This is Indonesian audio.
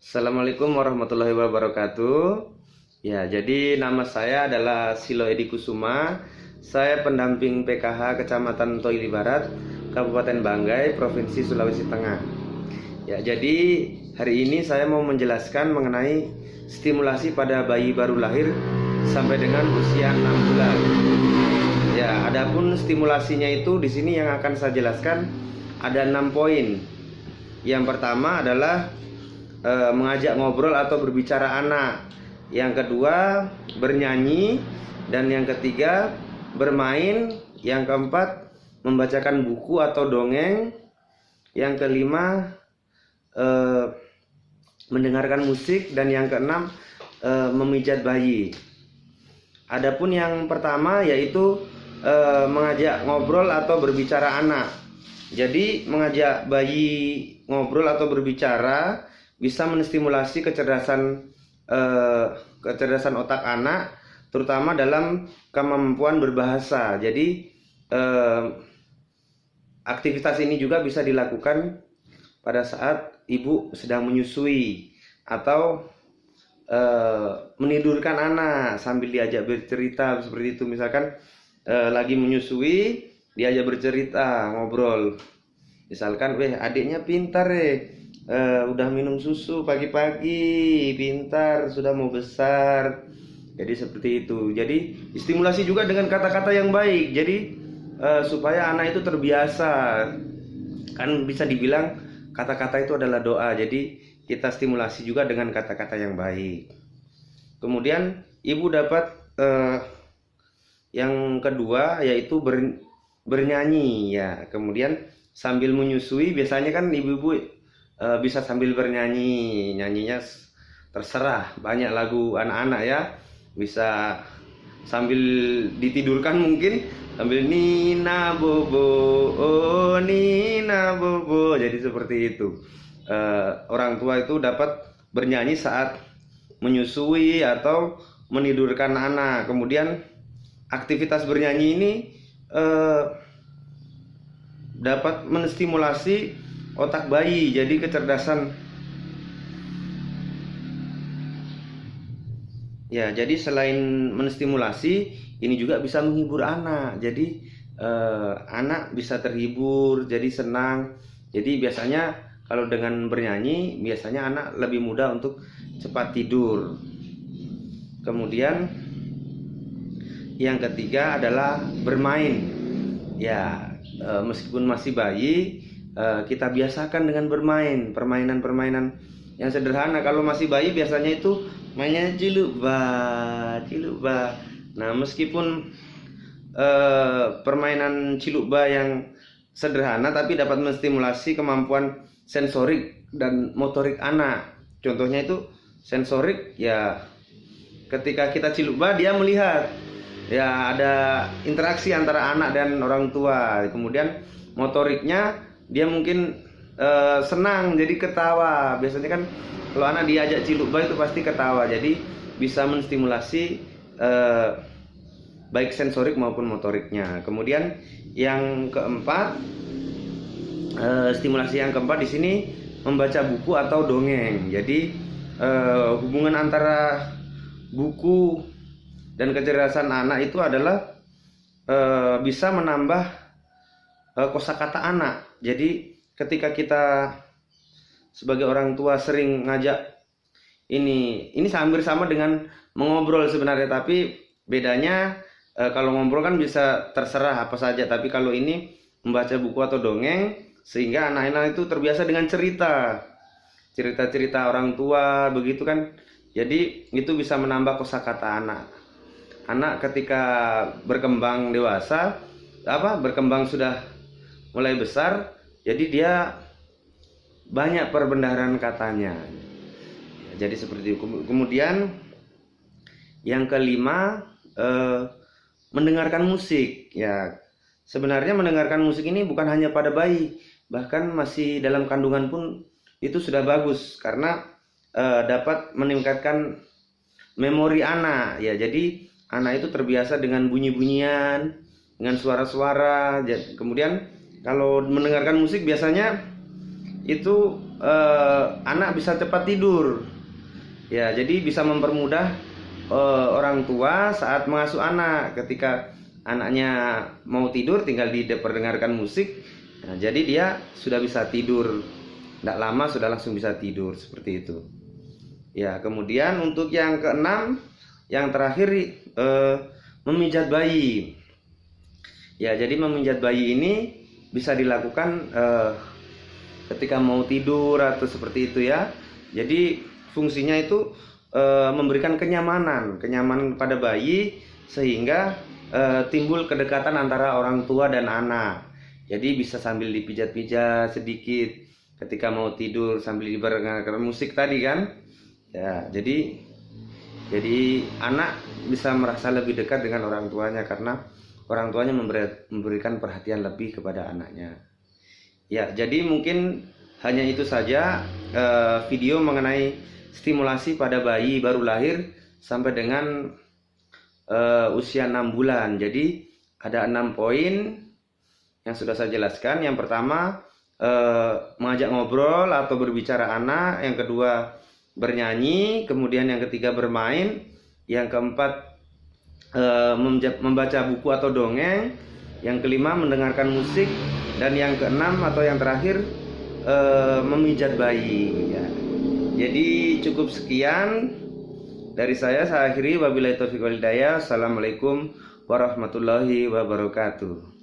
Assalamualaikum warahmatullahi wabarakatuh. Ya, jadi nama saya adalah Silo Edi Kusuma. Saya pendamping PKH Kecamatan Toili Barat, Kabupaten Banggai, Provinsi Sulawesi Tengah. Ya, jadi hari ini saya mau menjelaskan mengenai stimulasi pada bayi baru lahir sampai dengan usia 6 bulan. Ya, adapun stimulasinya itu di sini yang akan saya jelaskan ada 6 poin. Yang pertama adalah mengajak ngobrol atau berbicara anak. Yang kedua bernyanyi. Dan yang ketiga bermain. Yang keempat membacakan buku atau dongeng. Yang kelima mendengarkan musik. Dan yang keenam memijat bayi. Adapun yang pertama yaitu mengajak ngobrol atau berbicara anak. Jadi mengajak bayi ngobrol atau berbicara bisa menstimulasi kecerdasan otak anak, terutama dalam kemampuan berbahasa. Jadi aktivitas ini juga bisa dilakukan pada saat ibu sedang menyusui atau menidurkan anak sambil diajak bercerita seperti itu. Misalkan lagi menyusui, diajak bercerita, ngobrol. Misalkan, adiknya pintar udah minum susu pagi-pagi, pintar, sudah mau besar. Jadi seperti itu. Jadi stimulasi juga dengan kata-kata yang baik. Jadi supaya anak itu terbiasa. Kan bisa dibilang kata-kata itu adalah doa. Jadi kita stimulasi juga dengan kata-kata yang baik. Kemudian ibu dapat yang kedua yaitu bernyanyi ya. Kemudian sambil menyusui biasanya kan ibu-ibu bisa sambil bernyanyi, nyanyinya terserah, banyak lagu anak-anak ya, bisa sambil ditidurkan mungkin sambil Nina Bobo, oh Nina Bobo, jadi seperti itu. Orang tua itu dapat bernyanyi saat menyusui atau menidurkan anak. Kemudian aktivitas bernyanyi ini dapat menstimulasi otak bayi, jadi kecerdasan. Ya, jadi selain menstimulasi, ini juga bisa menghibur anak. Jadi anak bisa terhibur, jadi senang. Jadi biasanya kalau dengan bernyanyi, biasanya anak lebih mudah untuk cepat tidur. Kemudian yang ketiga adalah bermain. Ya, meskipun masih bayi, kita biasakan dengan bermain permainan-permainan yang sederhana. Kalau masih bayi biasanya itu mainnya cilukba. Nah, meskipun permainan cilukba yang sederhana tapi dapat menstimulasi kemampuan sensorik dan motorik anak. Contohnya itu sensorik ya, ketika kita cilukba dia melihat ya, ada interaksi antara anak dan orang tua. Kemudian motoriknya dia mungkin senang, jadi ketawa. Biasanya kan kalau anak diajak cilukba itu pasti ketawa. Jadi bisa menstimulasi baik sensorik maupun motoriknya. Kemudian yang keempat, stimulasi yang keempat di sini membaca buku atau dongeng. Jadi hubungan antara buku dan kecerdasan anak itu adalah bisa menambah kosakata anak. Jadi ketika kita sebagai orang tua sering ngajak ini hampir sama dengan mengobrol sebenarnya, tapi bedanya kalau ngobrol kan bisa terserah apa saja, tapi kalau ini membaca buku atau dongeng sehingga anak-anak itu terbiasa dengan cerita orang tua begitu kan. Jadi itu bisa menambah kosakata anak. Anak ketika berkembang dewasa, berkembang sudah mulai besar, jadi dia banyak perbendaharaan katanya. Jadi seperti itu. Kemudian yang kelima, mendengarkan musik. Ya, sebenarnya mendengarkan musik ini bukan hanya pada bayi, bahkan masih dalam kandungan pun itu sudah bagus karena dapat meningkatkan memori anak. Ya, jadi anak itu terbiasa dengan bunyi-bunyian, dengan suara-suara. Kemudian kalau mendengarkan musik biasanya itu anak bisa cepat tidur. Ya, jadi bisa mempermudah orang tua saat mengasuh anak. Ketika anaknya mau tidur, tinggal diperdengarkan musik. Nah, jadi dia sudah bisa tidur. Tidak lama sudah langsung bisa tidur seperti itu. Ya, kemudian untuk yang keenam, yang terakhir, memijat bayi. Ya, jadi memijat bayi ini bisa dilakukan ketika mau tidur atau seperti itu ya. Jadi fungsinya itu memberikan kenyamanan pada bayi, sehingga timbul kedekatan antara orang tua dan anak. Jadi bisa sambil dipijat-pijat sedikit ketika mau tidur, sambil didengarkan musik tadi kan. Ya, jadi anak bisa merasa lebih dekat dengan orang tuanya karena orang tuanya memberikan perhatian lebih kepada anaknya. Ya, jadi mungkin hanya itu saja video mengenai stimulasi pada bayi baru lahir sampai dengan usia 6 bulan. Jadi ada 6 poin yang sudah saya jelaskan. Yang pertama, mengajak ngobrol atau berbicara anak. Yang kedua, bernyanyi. Kemudian yang ketiga, bermain. Yang keempat, membaca buku atau dongeng. Yang kelima, mendengarkan musik. Dan yang keenam atau yang terakhir, memijat bayi ya. Jadi cukup sekian dari saya akhiri. Wabillahi taufiq wal hidayah. Assalamualaikum warahmatullahi wabarakatuh.